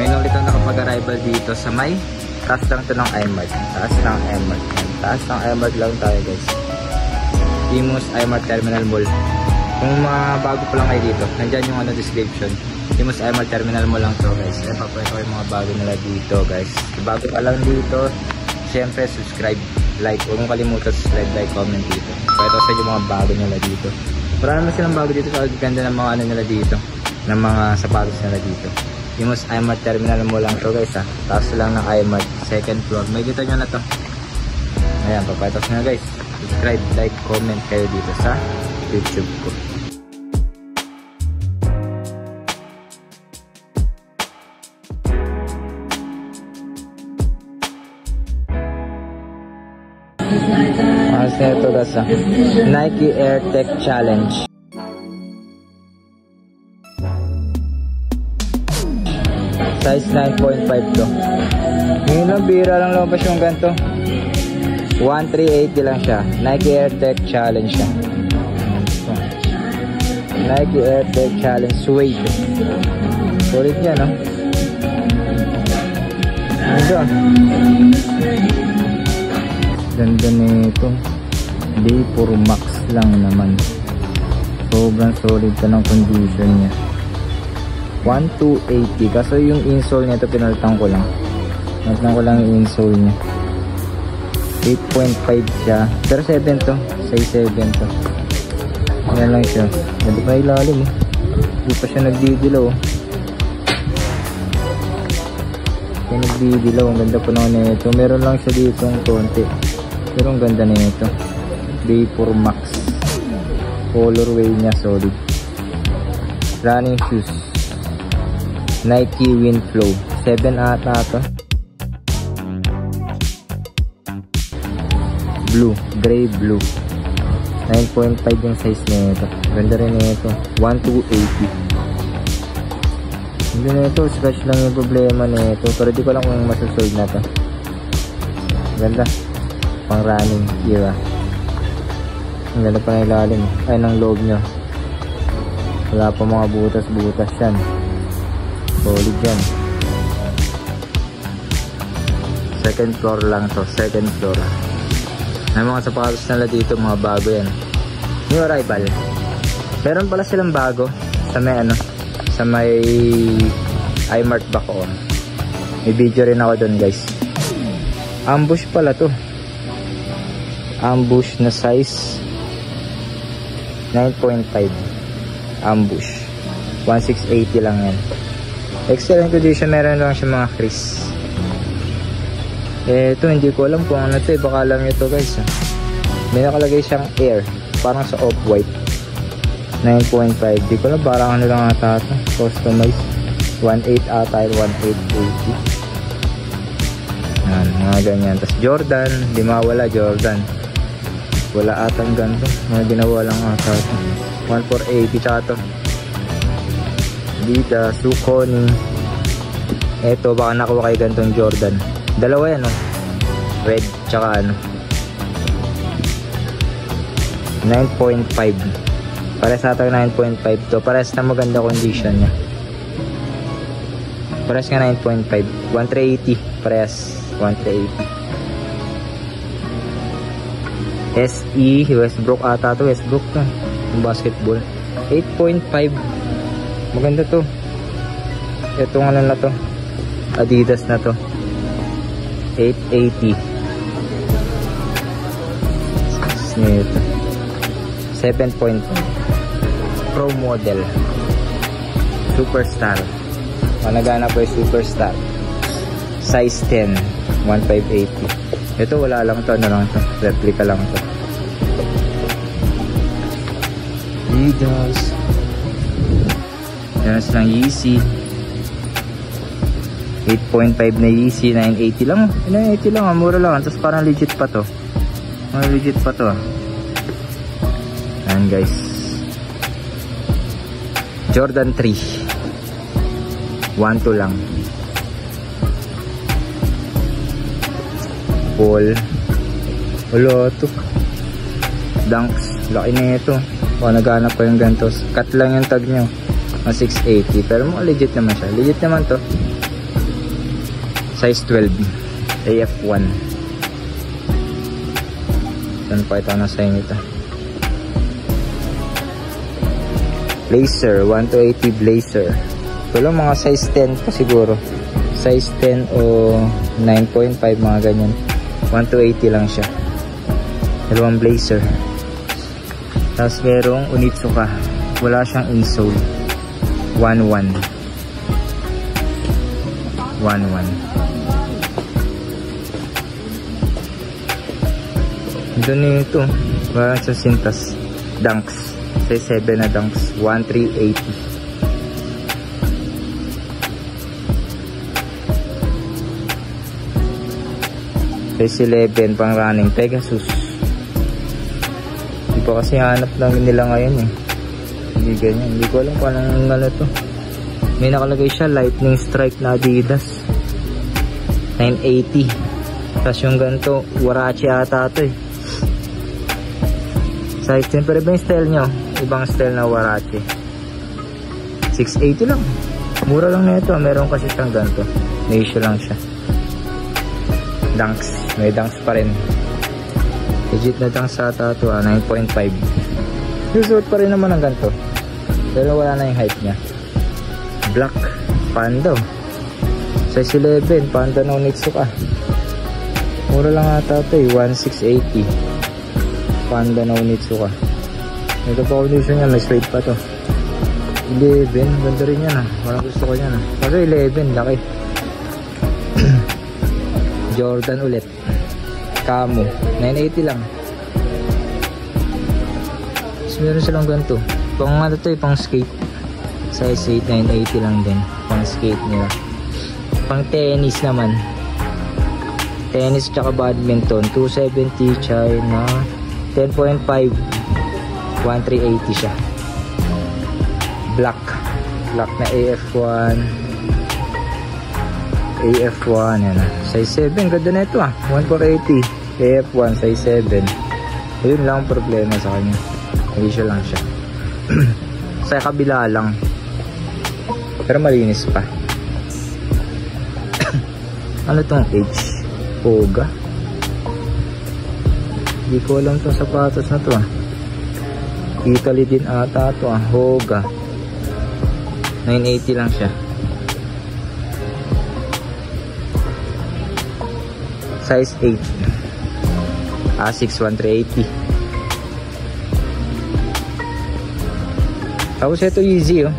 Ngayon ulit ang nakapag-arrival dito sa may taas lang ito ng iMart. Taas ng iMart. Taas ng iMart lang tayo guys. Imus iMart Terminal Mall. Kung mga bago pa lang kayo dito, nandyan yung description. Imus iMart Terminal Mall lang to guys. Kaya papunta ko yung mga bago nila dito guys. Kung bago pa lang dito, syempre subscribe, like. Huwag mong kalimutan subscribe, like, comment dito. Kaya ito sa yung mga bago nila dito. Wala naman silang bago dito. Kaya ganda ng mga nila dito. Ng mga sapatos nila dito. Imus iMart Terminal Mall lang to guys ha. Taas lang ng iMart. Second floor. May dito nyo na to. Ayan, papatos na guys. Subscribe, like, comment kayo dito sa YouTube ko. Ayos na ito guys ha. Nike Air Tech Challenge. Size 9.5 to. Ngayon lang, bira lang lumabas yung ganito. 1380 lang siya. Nike Air Tech Challenge siya. Nike Air Tech Challenge Suede. Sulit niya, no? Ganda. Ganda nito. Day puro max lang naman. Sobrang solid ka ng condition niya. 1280. Kaso yung insole niya ito pinalitan ko lang. Pinalitan ko lang yung insole niya. 8.5 siya. Pero 7 to. Size 7 to. Ayan lang siya. Ganda pa ilalim. Hindi pa siya nagdidilaw. Siya nagdidilaw. Ang ganda pa naman nito. Meron lang siya dito ang konti. Pero ang ganda nito. Vapor Max. Colorway niya solid. Running shoes. Nike Windflow 7 ata ito. Blue, gray blue. 9.5 yung size nito. Ganda rin nito. 1280. Hindi nito, scratch lang yung problema nito. Pero di ko lang kung masusold na to. Ganda. Pang running era. Ang ganda pa ng ilalim. Ay, ng loob nyo. Wala pa mga butas-butas yan. Solid yan. Second floor lang to. Second floor. May mga sapatos nila dito. Mga bago yan. New arrival. Meron pala silang bago. Sa may sa may iMart Bacoor. May video rin ako dun guys. Ambush pala to. Ambush na size 9.5. Ambush 1680 lang yan. Excellent condition, meron lang siya mga crease. Ito hindi ko alam kung ano to eh. Baka alam nyo to guys ha. May nakalagay siyang air. Parang sa off-white 9.5. Di ko alam, parang ano lang ata ito. Customized 1.8 ata, 1.880. Yan, mga ganyan. Tapos Jordan, di mawala Jordan. Wala atang ganito. Mga ginawa lang ata ito. 1.480 tsaka ito Dita, Saucony. Eto, baka nakuha kay gantong Jordan. Dalawa yan, no? Red, tsaka 9.5. Pares ata 9.5 to. Pares na maganda condition niya. Pares nga 9.5. 1380. Pares 1380. SE, Westbrook ata to. Westbrook to. Yung basketball. 8.5. Maganda to. Itong ano na to. Adidas na to. 880. Ito. 7.5. Pro model. Superstar. Managana po yung Superstar. Size 10. 1580. Ito wala lang to. Ano lang to? Replica lang to. Adidas. Yan lang Yeezy. 8.5 na Yeezy. 980 lang. 980 lang. Mura lang. Tapos parang legit pa to. Legit pa to. Ayan guys. Jordan 3. 1.2 lang. Ball. Wala to. Dunks. Laki na ito. Naghanap pa yung gantos. Cut lang yung tag nyo. 680. Pero mga legit naman siya. Legit naman to. Size 12. AF1. Saan pa ito nasa inyo ito? Blazer. 1280 Blazer. Ito lang mga size 10 to siguro. Size 10 o 9.5 mga ganyan. 1280 lang siya. Dalawang Blazer. Tapos merong Onitsuka. Wala siyang insole. 11. Ito nito. Wala sa sintas. Dunks. Size 7 na Dunks. 1380. Size 11 pang running Pegasus. Hindi pa kasi hanap namin nila ngayon eh. Hindi ganyan. Hindi ko alam kung anong ano to. May nakalagay siya Lightning Strike na Adidas 980. Tapos yung ganito Warachi ata to eh. Size 10. Pero iba yung style nyo. Ibang style na Warachi. 680 lang. Mura lang na ito. Meron kasi siyang ganito. May issue lang siya. Dunks. May Dunks pa rin. Legit na Dunks ata ito. 9.5. Yung suot pa rin naman ang ganito. Pero wala na yung height niya. Black. Panda. Size 11. Panda no Onitsuka. Mura lang ata ito eh. 1680. Panda no Onitsuka. Ito pa condition niya. May straight pa to. 11. Ganda rin yan ah. Parang gusto ko yan ah. Kasi 11. Laki. Jordan ulit. Camo. 980 lang. So, meron silang ganito. Pang ano to eh. Pang skate. Size 8. 980 lang din. Pang skate nila. Pang tennis naman. Tennis tsaka badminton. 270 China. 10.5. 1380 siya. Black. Black na AF1. AF1 yan ah. Size 7. Ganda na ito ah. 1480. AF1 size 7. Ayun lang ang problema sa kanya. Hindi siya lang siya. Sa kabila lang. Pero malinis pa. Ano tong age? Poga. Hindi ko alam tong sapatos na to ah. Italy din ata to ah. Hoga. 980 lang siya. Size 8. Asics 1380. Tapos ito easy oh.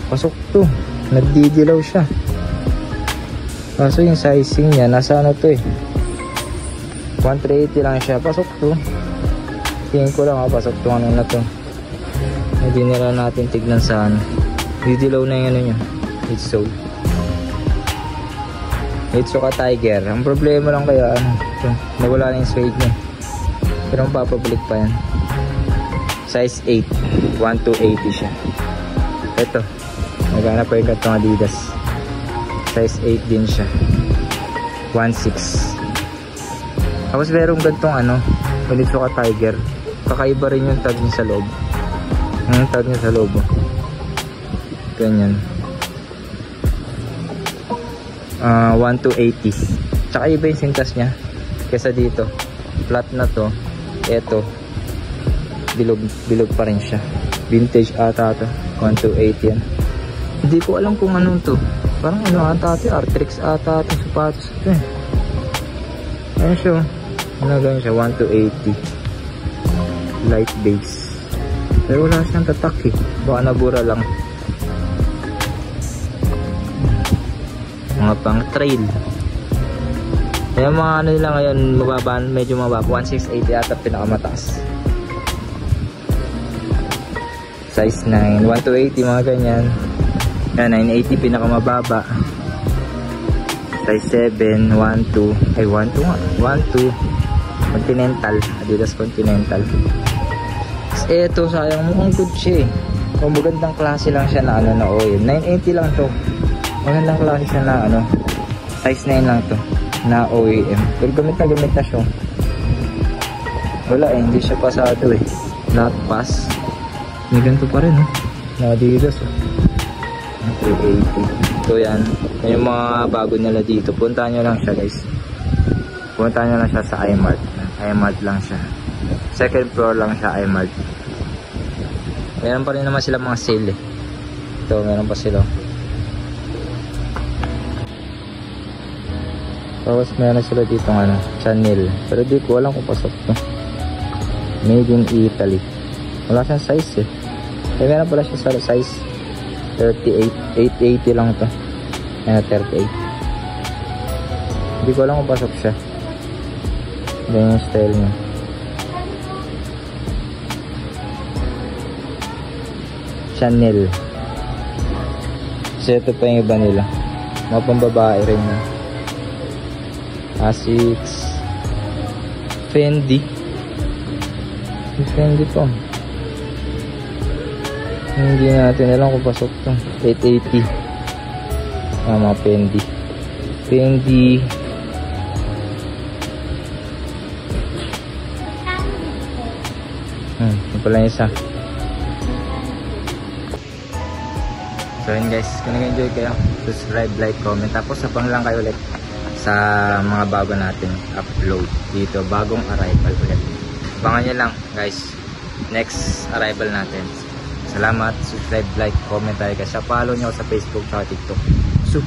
Pasok to. Nagdidilaw siya. Kaso yung sizing niya nasa ano to eh. 1380 lang siya. Pasok to. Tingin ko lang pasok to ano na to. Hindi nila natin tignan sa ano. Didilaw na yung ano niya. It's so. Onitsuka Tiger. Ang problema lang kaya ano, nawala na yung suede niya. Pero mapapabalik pa yan. Size 8. 1280 siya. Ito. Nagana pa yung katong Adidas. Size 8 din siya. 16. Tapos merong gantong ano, Onitsuka Tiger. Kakaiba rin yung tag niya sa loob. Yung tag niya sa loob. Ganyan. 1280. Tsaka iba yung sintas niya kesa dito. Flat na to. Eto. Bilog pa rin siya. Vintage ata to. 1280 yan. Hindi ko alam kung anong to. Parang ano ata to. Artrix ata to. Sapatos ito eh. Ayan siya. Ano ganyan siya. 1280. Light base. Pero wala siyang tatak eh. Baka nabura lang. Mga pang trail. Kaya mga ano nila ngayon mababa, medyo mababa. 1680 ata pinakamataas. Size 9. 1280 mga ganyan. Yan 980 pinakamababa. Size 7. 12. Ay 12 nga. 12. Continental. Adidas Continental. Eto sayang mukhang good siya eh. Kung magandang klase lang siya na ano na oil. 980 lang to. Magandang klase siya na ano. Size 9 lang to. Na OEM. Pero gamit na siya. Wala eh. Hindi siya pasado eh. Not pass. May ganito pa rin oh. Na Adidas oh. 380. So yan, yung mga bago nila dito, puntahan nyo lang siya guys. Puntahan nyo lang siya sa iMart. iMart lang siya. Second floor lang siya, iMart. Meron pa rin naman sila mga sale eh. Ito, meron pa sila. Tapos meron sila dito ano, Chanel. Pero di ko alam kung pasok to. Made in Italy. Wala siyang size eh. Eh meron pala siya sa size 38, 880 lang to. Ayan, 38. Hindi ko alam kung pasok siya. Ganyan yung style niya. Chanel. Kasi ito pa yung iba nila. Mga pambabae rin yun. Asics. Fendi. Yung Fendi to. Hindi natin alam kung pasok to. 880. Mga Fendi. Fendi. Yung pala isa. So yun guys, kung nag-enjoy kayo, subscribe, like, comment. Tapos abang lang kayo ulit sa mga bago nating upload dito, bagong arrival ulit. Abangan nyo lang guys, next arrival natin. Salamat, subscribe, like, comment tayo guys. Follow nyo sa Facebook at TikTok. So